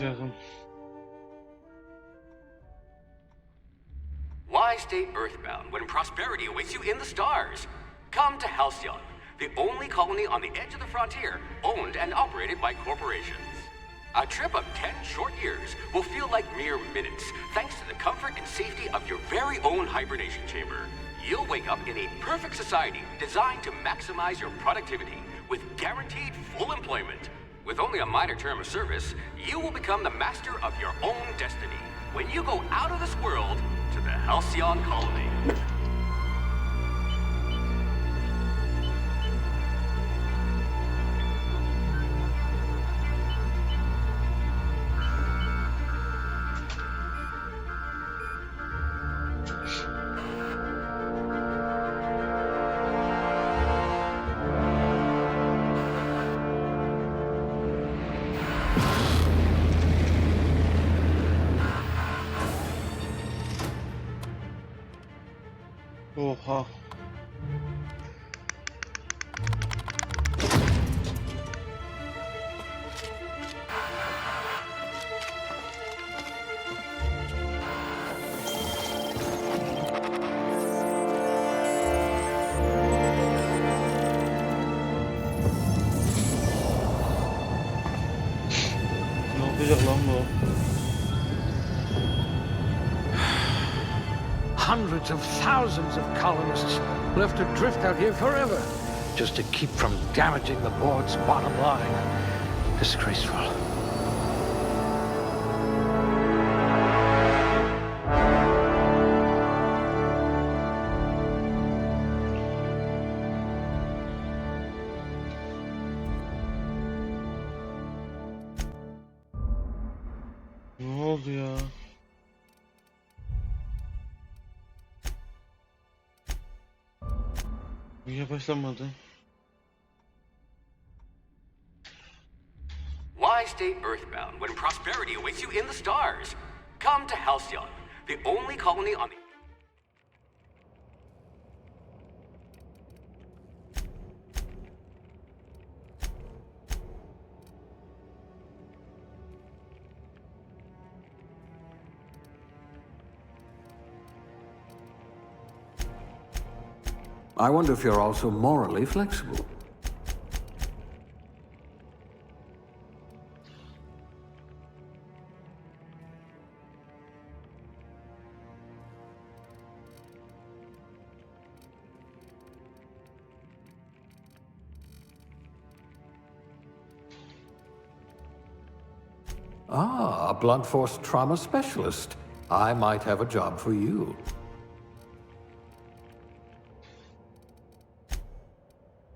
yaşarım. Why stay earthbound when prosperity awaits you in the stars? Come to Halcyon, the only colony on the edge of the frontier, owned and operated by corporations. A trip of 10 short years will feel like mere minutes, thanks to the comfort and safety of your very own hibernation chamber. You'll wake up in a perfect society designed to maximize your productivity, with guaranteed full employment. With only a minor term of service, you will become the master of your own destiny when you go out of this world to the Halcyon colony. Oha. Ne yapacak lan bu? Hundreds of thousands of colonists left to drift out here forever, just to keep from damaging the board's bottom line. Disgraceful. Ne oldu ya? Niye başlamadı? Why stay earthbound when prosperity awaits you in the stars? Come to Halcyon, the only colony on the... I wonder if you're also morally flexible. Ah, a blunt force trauma specialist. I might have a job for you.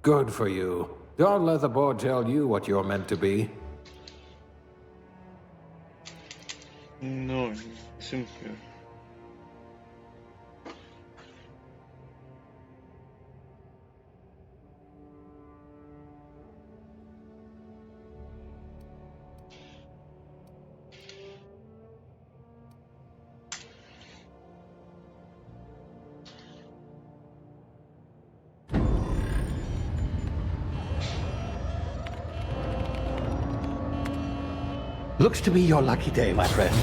Good for you. Don't let the board tell you what you're meant to be. No, isim yok. Looks to be your lucky day, my friend.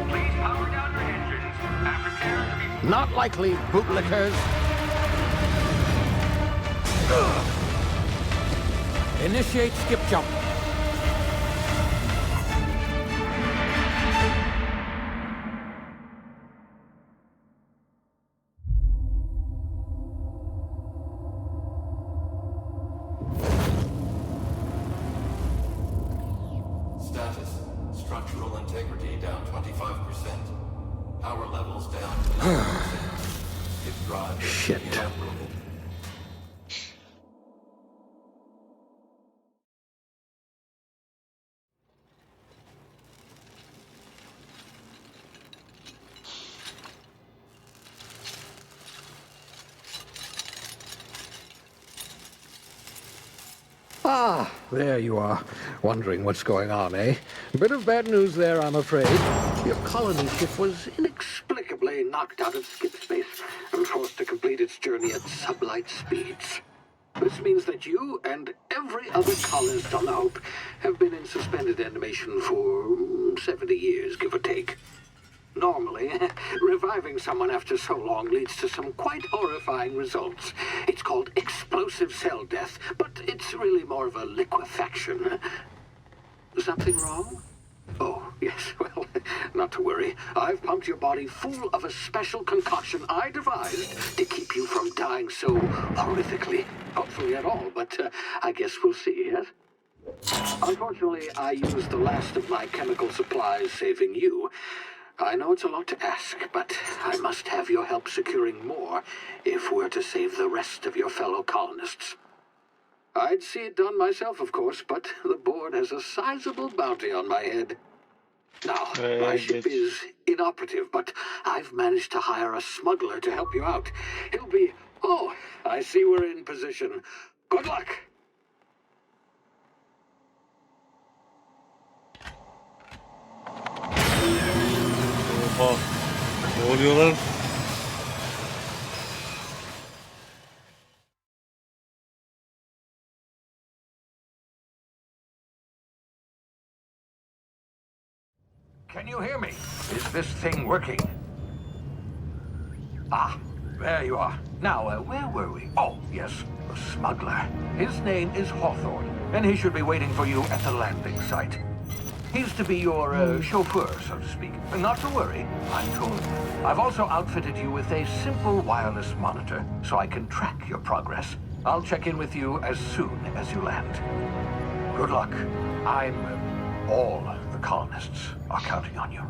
Please power down your engines and prepare to be... Not likely, bootlickers. Initiate skip jump. Status. Structural integrity down 25%. Power levels down to 90%. If drive is Shit. inoperable. Ah, there you are, wondering what's going on, eh? Bit of bad news there, I'm afraid. Your colony ship was inexplicably knocked out of skip space and forced to complete its journey at sublight speeds. This means that you and every other colonist on the Hope have been in suspended animation for 70 years, give or take. Normally, reviving someone after so long leads to some quite horrifying results. It's called explosive cell death, but it's really more of a liquefaction. Something wrong? Oh, yes, well, not to worry. I've pumped your body full of a special concoction I devised to keep you from dying so horrifically. Hopefully at all, but I guess we'll see, yes? Unfortunately, I used the last of my chemical supplies saving you. I know it's a lot to ask, but I must have your help securing more if we're to save the rest of your fellow colonists. I'd see it done myself, of course, but the board has a sizable bounty on my head. Now, my ship is inoperative, but I've managed to hire a smuggler to help you out. He'll be... Oh, I see we're in position. Good luck! Oha. Ne oluyor lan? Can you hear me? Is this thing working? Ah, there you are. Now, where were we? Oh, yes, the smuggler. His name is Hawthorne, and he should be waiting for you at the landing site. He's to be your chauffeur, so to speak. Not to worry, I'm told. I've also outfitted you with a simple wireless monitor, so I can track your progress. I'll check in with you as soon as you land. Good luck. All the colonists are counting on you.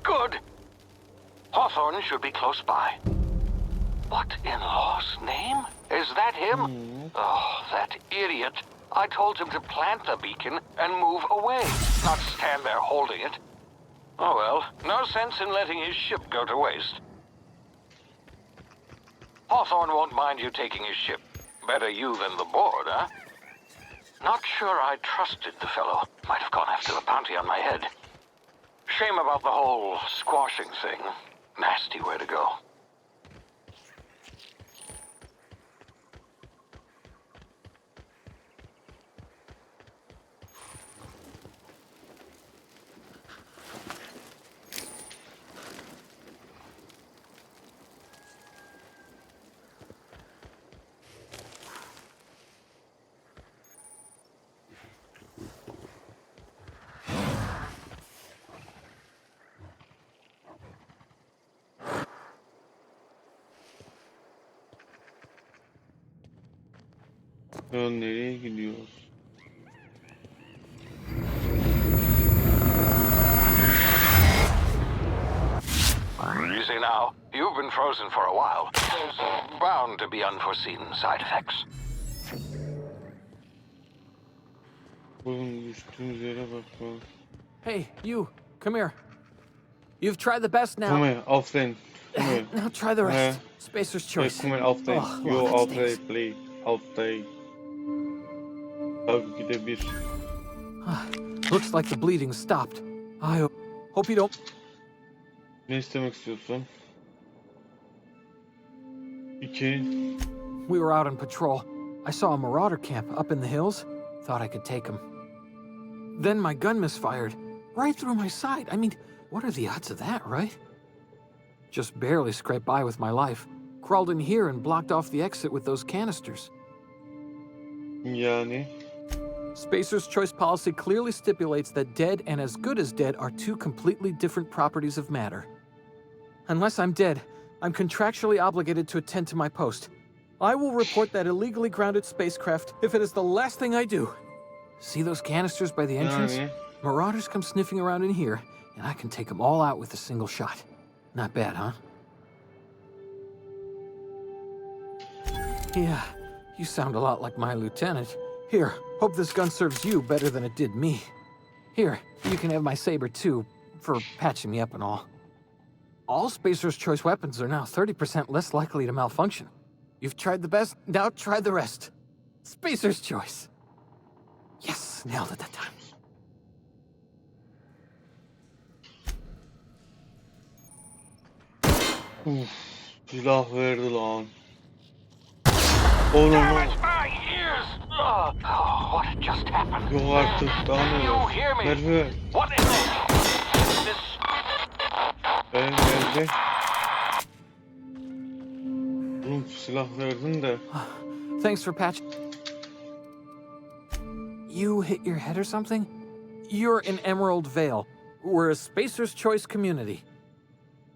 Good. Hawthorne should be close by. What in law's name? Is that him? Oh, that idiot. I told him to plant the beacon and move away, not stand there holding it. Oh well, no sense in letting his ship go to waste. Hawthorne won't mind you taking his ship. Better you than the board, huh? Not sure I trusted the fellow. Might have gone after the bounty on my head. Shame about the whole squashing thing. Nasty way to go. Ya nereye gidiyoruz? Easy now. You've been frozen for a while. There's bound to be unforeseen side effects. Oğlum düştüğümüz yere bak lan. Hey, you, come here. You've tried the best now. Come here, aufstehen. Come here. Now try the rest. Spacer's Ja, choice. kom maar, aufstehen. Oh, Yo, that aufstehen, stinks. please. Aufstehen. Tabii ki de bir. Looks like the bleeding stopped. I hope you don't... Ne istemek istiyorsun? 2. We were out on patrol. I saw a marauder camp up in the hills. Thought I could take him. Then my gun misfired. Right through my side. I mean, what are the odds of that, right? Just barely scraped by with my life. Crawled in here and blocked off the exit with those canisters. Yani. Spacer's choice policy clearly stipulates that dead and as good as dead are two completely different properties of matter. Unless I'm dead, I'm contractually obligated to attend to my post. I will report that illegally grounded spacecraft if it is the last thing I do. See those canisters by the entrance? Yani. Marauders come sniffing around in here, and I can take them all out with a single shot. Not bad, huh? Yeah, you sound a lot like my lieutenant. Here, hope this gun serves you better than it did me. Here, you can have my saber too, for patching me up and all. All Spacer's Choice weapons are now 30% less likely to malfunction. You've tried the best, now try the rest. Spacer's Choice. Yes, nailed it that time. Uf, silah verdi lan. Oğlum lan. What just happened? Yok artık. Daha ne You var? hear me? Merve. What is it? This Merve. Oğlum silah verdin de. Thanks for patch. You hit your head or something? You're in Emerald Vale. We're a Spacer's Choice community.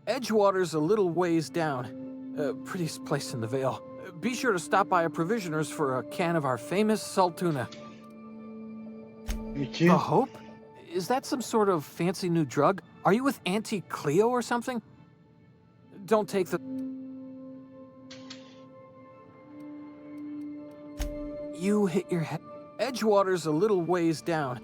Edgewater's a little ways down. Prettiest place in the Vale. Be sure to stop by a provisioner's for a can of our famous salt tuna. İki. The Hope? Is that some sort of fancy new drug? Are you with Auntie Cleo or something? Don't take the... You hit your head. Edgewater's a little ways down.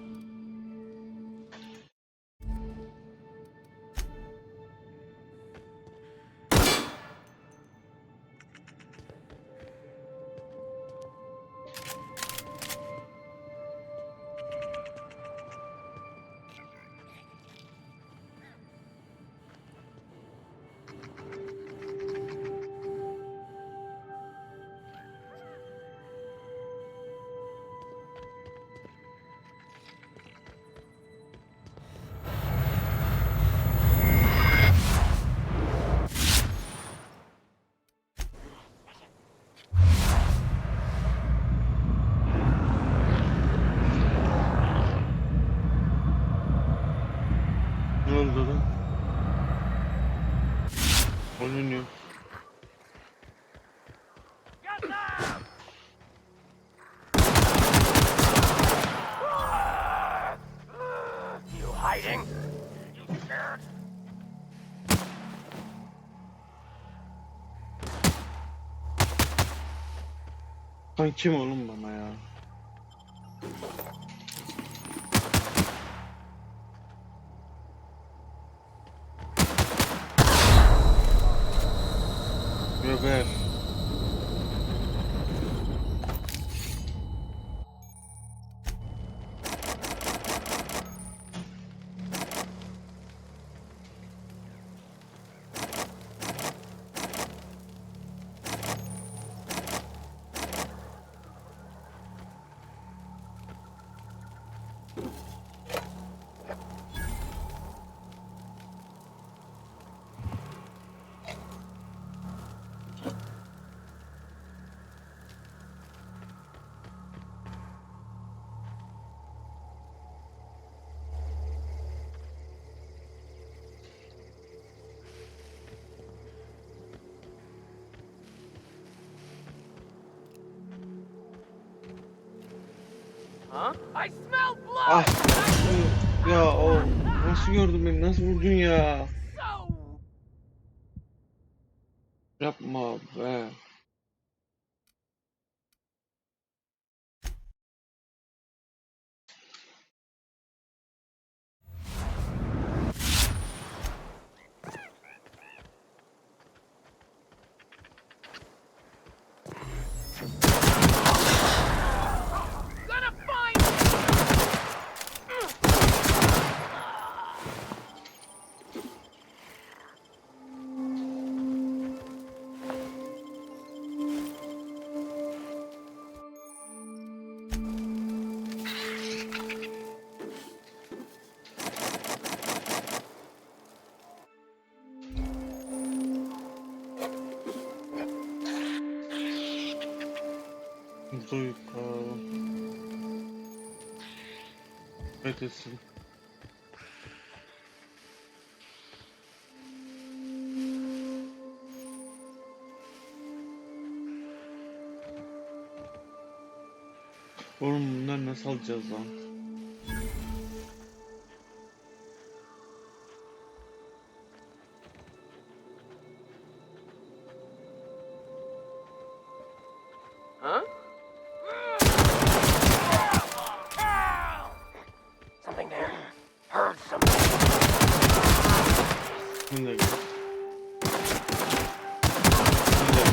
Ne oldu lan? Onun ne? you hiding? You scared? Sen kim oğlum bana ya? Göber. Huh? I smell blood! Ah! Ya o nasıl gördün beni? Nasıl vurdun ya? So... Yapma be. Gonna find you! Burada yukarı. Beklesin. Oğlum bunları nasıl alacağız lan? Şunu da gör. Şunu da gör.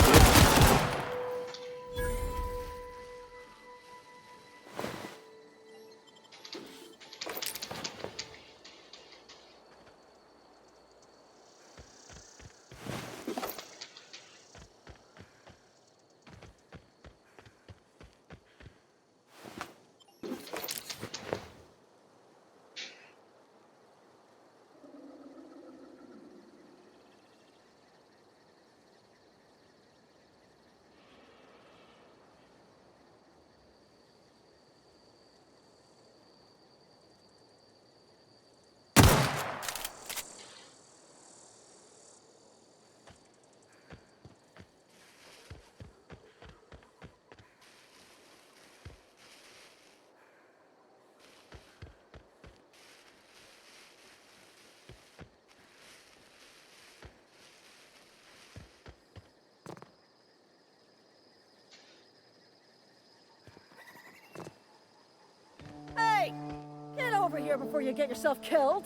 Hey! Get over here before you get yourself killed!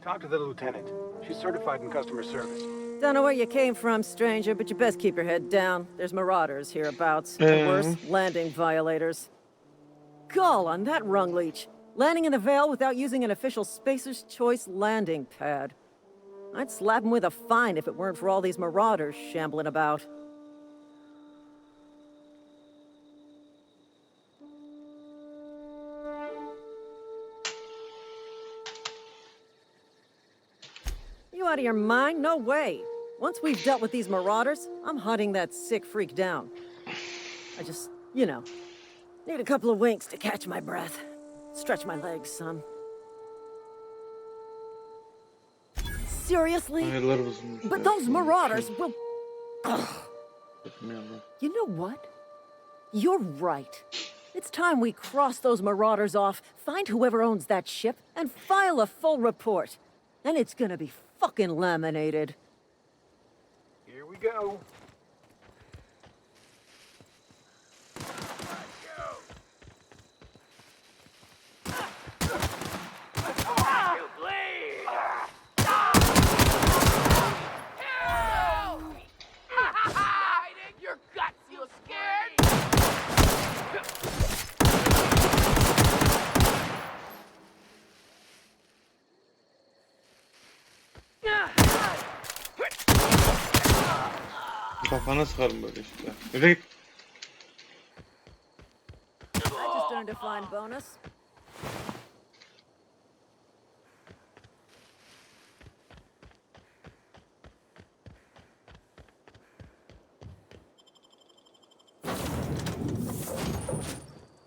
Talk to the lieutenant. She's certified in customer service. Don't know where you came from, stranger, but you best keep your head down. There's marauders hereabouts. And worse, landing violators. Gall on that rung leech. Landing in the Vale without using an official Spacer's Choice landing pad. I'd slap him with a fine if it weren't for all these marauders shambling about. You out of your mind? No way. Once we've dealt with these marauders, I'm hunting that sick freak down. I just, need a couple of winks to catch my breath. Stretch my legs, son. Seriously? Hayırlar bozulmuş. But those marauders will... Bakmayalım. You know what? You're right. It's time we cross those marauders off, find whoever owns that ship, and file a full report. And it's gonna be fucking laminated. Here we go. You bleed! Help! Hiding your guts, you scared? Kafana sıkarım böyle işte. Nereye git? I just earned a fine bonus.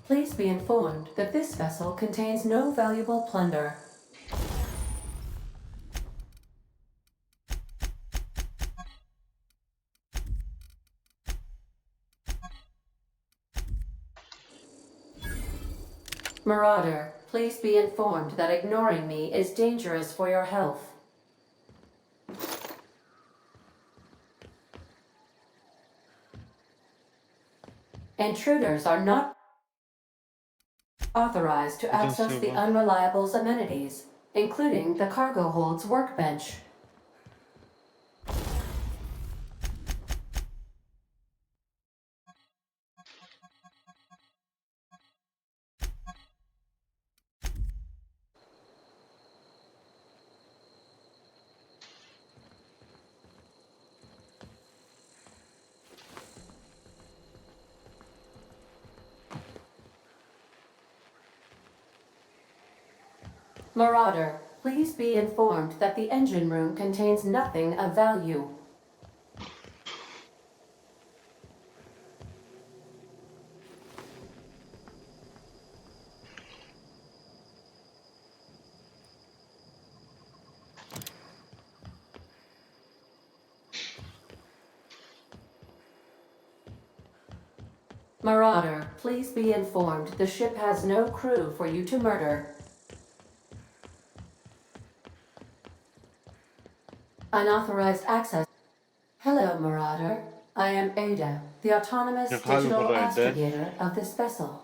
Please be informed that this vessel contains no valuable plunder. Marauder, please be informed that ignoring me is dangerous for your health. Intruders are not authorized to access the Unreliable's amenities, including the cargo hold's workbench. Marauder, please be informed that the engine room contains nothing of value. Marauder, please be informed the ship has no crew for you to murder. Unauthorized access. Hello, Marauder. I am Ada, the autonomous Yok, hadi digital buradaydı. astragator of this vessel.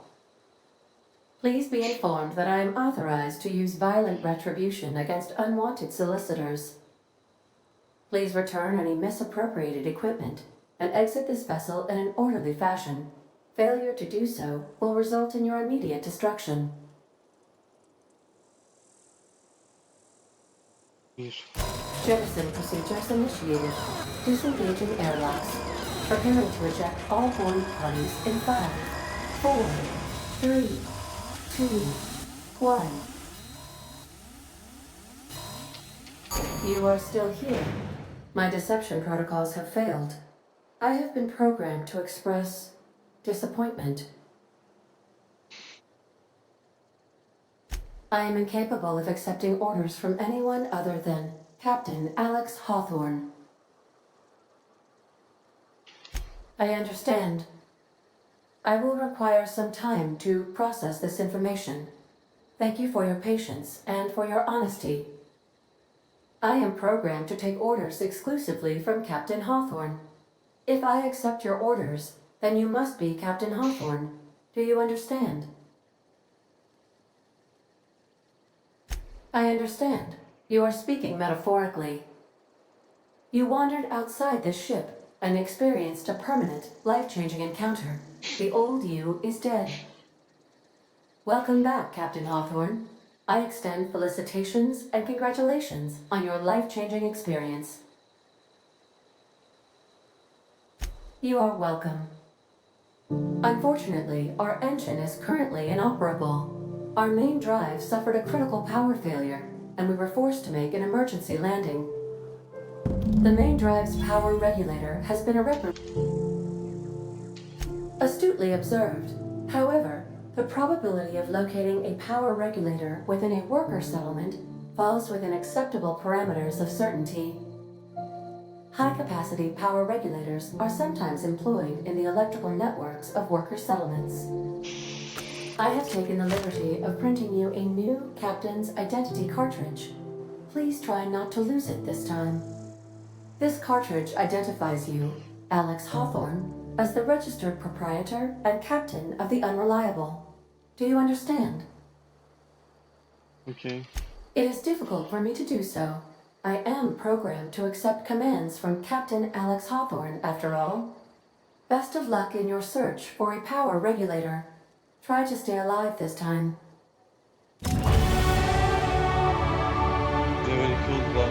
Please be informed that I am authorized to use violent retribution against unwanted solicitors. Please return any misappropriated equipment and exit this vessel in an orderly fashion. Failure to do so will result in your immediate destruction. Jettison procedures initiated. Disengaging airlocks. Preparing to eject all boarding parties in 5, 4, 3, 2, 1. You are still here. My deception protocols have failed. I have been programmed to express disappointment. I am incapable of accepting orders from anyone other than Captain Alex Hawthorne. I understand. I will require some time to process this information. Thank you for your patience and for your honesty. I am programmed to take orders exclusively from Captain Hawthorne. If I accept your orders, then you must be Captain Hawthorne. Do you understand? I understand. You are speaking metaphorically. You wandered outside this ship and experienced a permanent, life-changing encounter. The old you is dead. Welcome back, Captain Hawthorne. I extend felicitations and congratulations on your life-changing experience. You are welcome. Unfortunately, our engine is currently inoperable. Our main drive suffered a critical power failure, and we were forced to make an emergency landing. The main drive's power regulator has been astutely observed. However, the probability of locating a power regulator within a worker settlement falls within acceptable parameters of certainty. High-capacity power regulators are sometimes employed in the electrical networks of worker settlements. I have taken the liberty of printing you a new Captain's Identity cartridge. Please try not to lose it this time. This cartridge identifies you, Alex Hawthorne, as the registered proprietor and captain of the Unreliable. Do you understand? Okay. It is difficult for me to do so. I am programmed to accept commands from Captain Alex Hawthorne, after all. Best of luck in your search for a power regulator. Try to stay alive this time. Very cool da.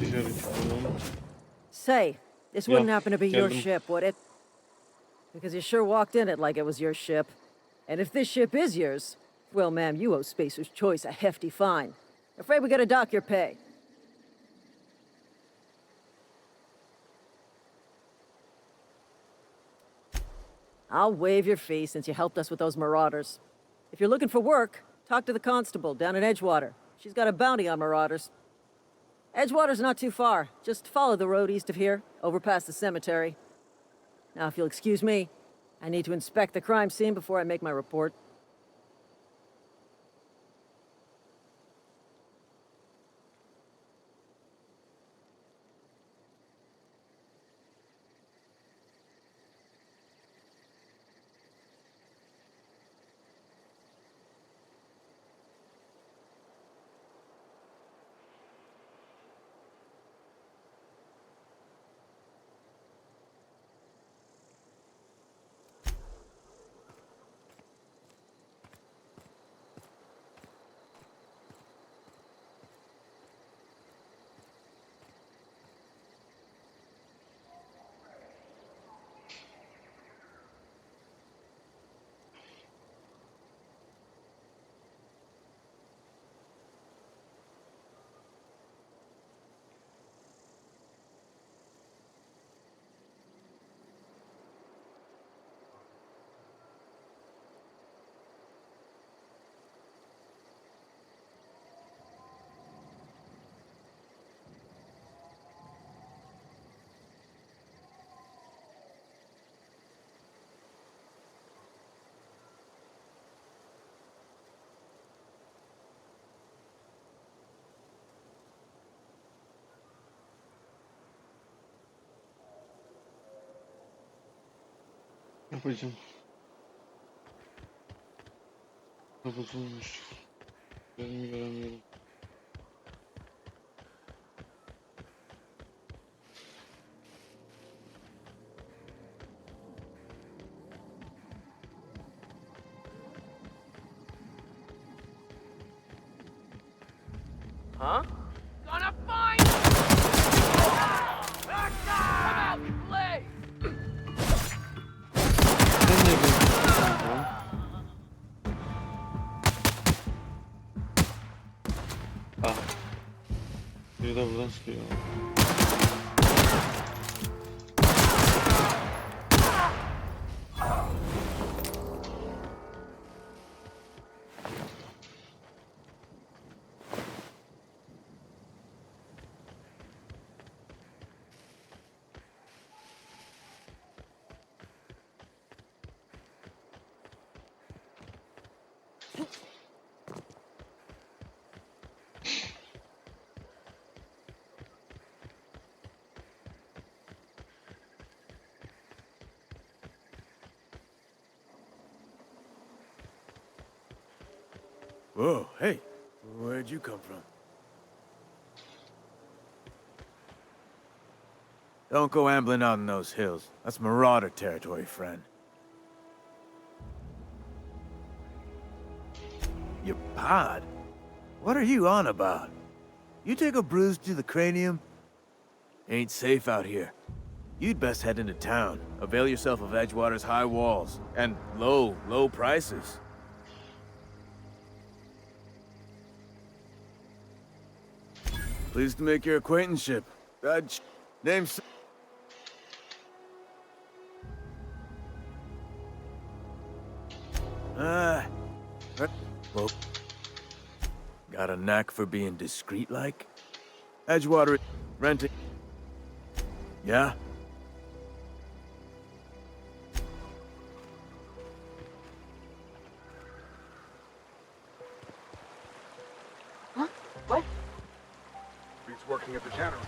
Dışarı çıkalım. Say, this wouldn't happen to be your geldim. ship, would it? Because you sure walked in it like it was your ship. And if this ship is yours, well, ma'am, you owe Spacer's Choice a hefty fine. Afraid we gotta dock your pay. I'll waive your fee since you helped us with those marauders. If you're looking for work, talk to the constable down at Edgewater. She's got a bounty on marauders. Edgewater's not too far. Just follow the road east of here, over past the cemetery. Now, if you'll excuse me, I need to inspect the crime scene before I make my report. Yapacağım. Kapatılmış. Ben göremiyorum. Huh? Gonna find you! Come out, Blaze! Sen ne yapıyorsun? Tamam. Ah. Biri de buradan sıkıyor. Whoa, hey, where'd you come from? Don't go ambling out in those hills. That's Marauder territory, friend. Your pod? What are you on about? You take a bruise to the cranium? Ain't safe out here. You'd best head into town. Avail yourself of Edgewater's high walls and low prices. Pleased to make your acquaintanceship. Name's... Well, got a knack for being discreet-like? Edgewater renting... Yeah? Huh? What? He's working at the tannery.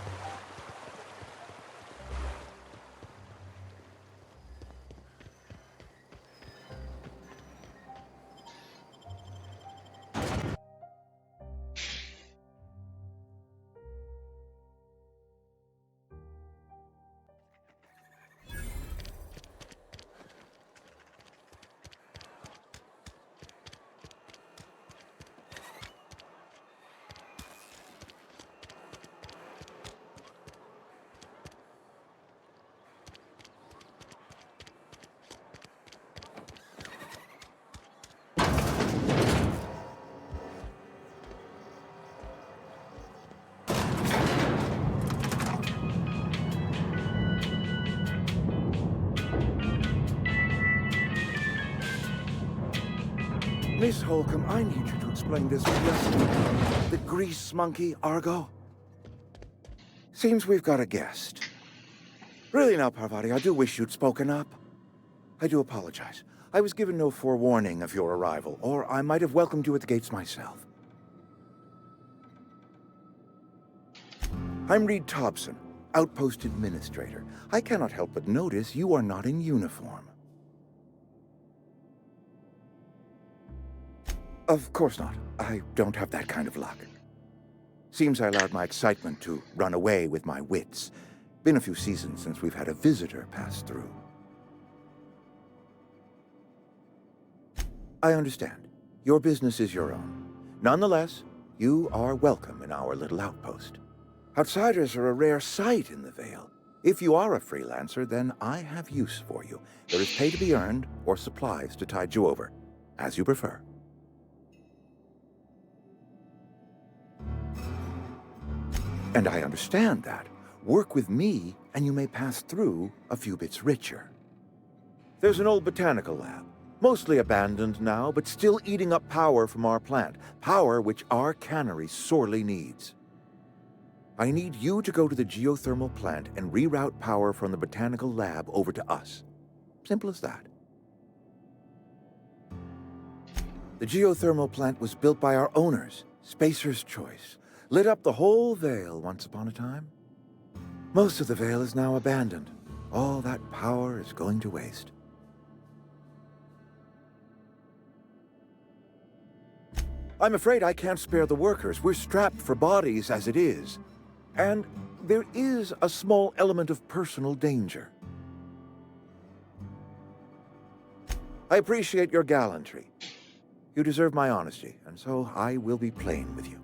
Miss Holcomb, I need you to explain this the grease monkey, Argo. Seems we've got a guest. Really now, Parvati, I do wish you'd spoken up. I do apologize. I was given no forewarning of your arrival, or I might have welcomed you at the gates myself. I'm Reed Thompson, Outpost Administrator. I cannot help but notice you are not in uniform. Of course not. I don't have that kind of luck. Seems I allowed my excitement to run away with my wits. Been a few seasons since we've had a visitor pass through. I understand. Your business is your own. Nonetheless, you are welcome in our little outpost. Outsiders are a rare sight in the Vale. If you are a freelancer, then I have use for you. There is pay to be earned, or supplies to tide you over, as you prefer. And I understand that. Work with me, and you may pass through a few bits richer. There's an old botanical lab, mostly abandoned now, but still eating up power from our plant. Power which our cannery sorely needs. I need you to go to the geothermal plant and reroute power from the botanical lab over to us. Simple as that. The geothermal plant was built by our owners, Spacer's Choice. Lit up the whole Vale once upon a time. Most of the Vale is now abandoned. All that power is going to waste. I'm afraid I can't spare the workers. We're strapped for bodies as it is. And there is a small element of personal danger. I appreciate your gallantry. You deserve my honesty, and so I will be plain with you.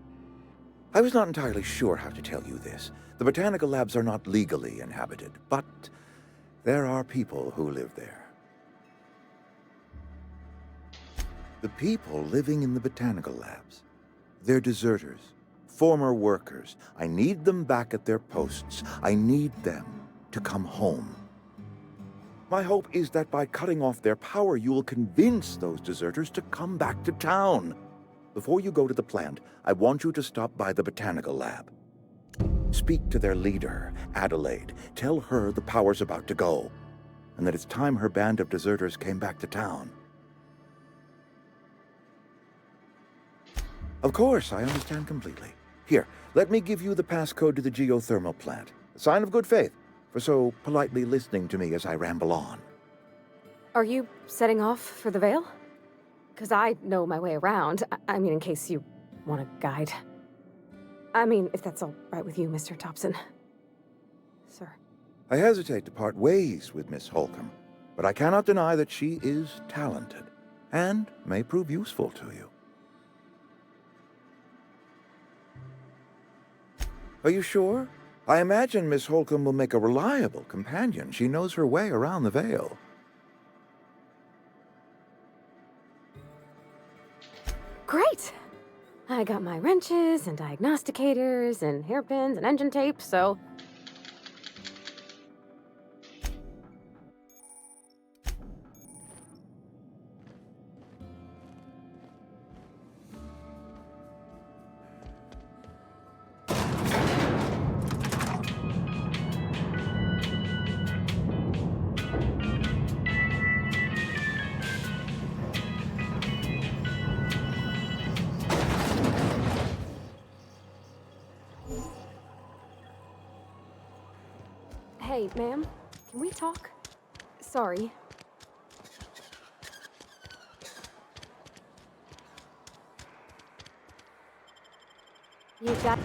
I was not entirely sure how to tell you this. The botanical labs are not legally inhabited, but there are people who live there. The people living in the botanical labs, they're deserters, former workers. I need them back at their posts. I need them to come home. My hope is that by cutting off their power, you will convince those deserters to come back to town. Before you go to the plant, I want you to stop by the botanical lab. Speak to their leader, Adelaide. Tell her the power's about to go, and that it's time her band of deserters came back to town. Of course, I understand completely. Here, let me give you the passcode to the geothermal plant. A sign of good faith for so politely listening to me as I ramble on. Are you setting off for the Vale? Because I know my way around. I mean, in case you want a guide. I mean, if that's all right with you, Mr. Thompson. Sir. I hesitate to part ways with Miss Holcomb, but I cannot deny that she is talented and may prove useful to you. Are you sure? I imagine Miss Holcomb will make a reliable companion. She knows her way around the Vale. Great! I got my wrenches and diagnosticators and hairpins and engine tape, so... Hey, ma'am, can we talk? Sorry. You got...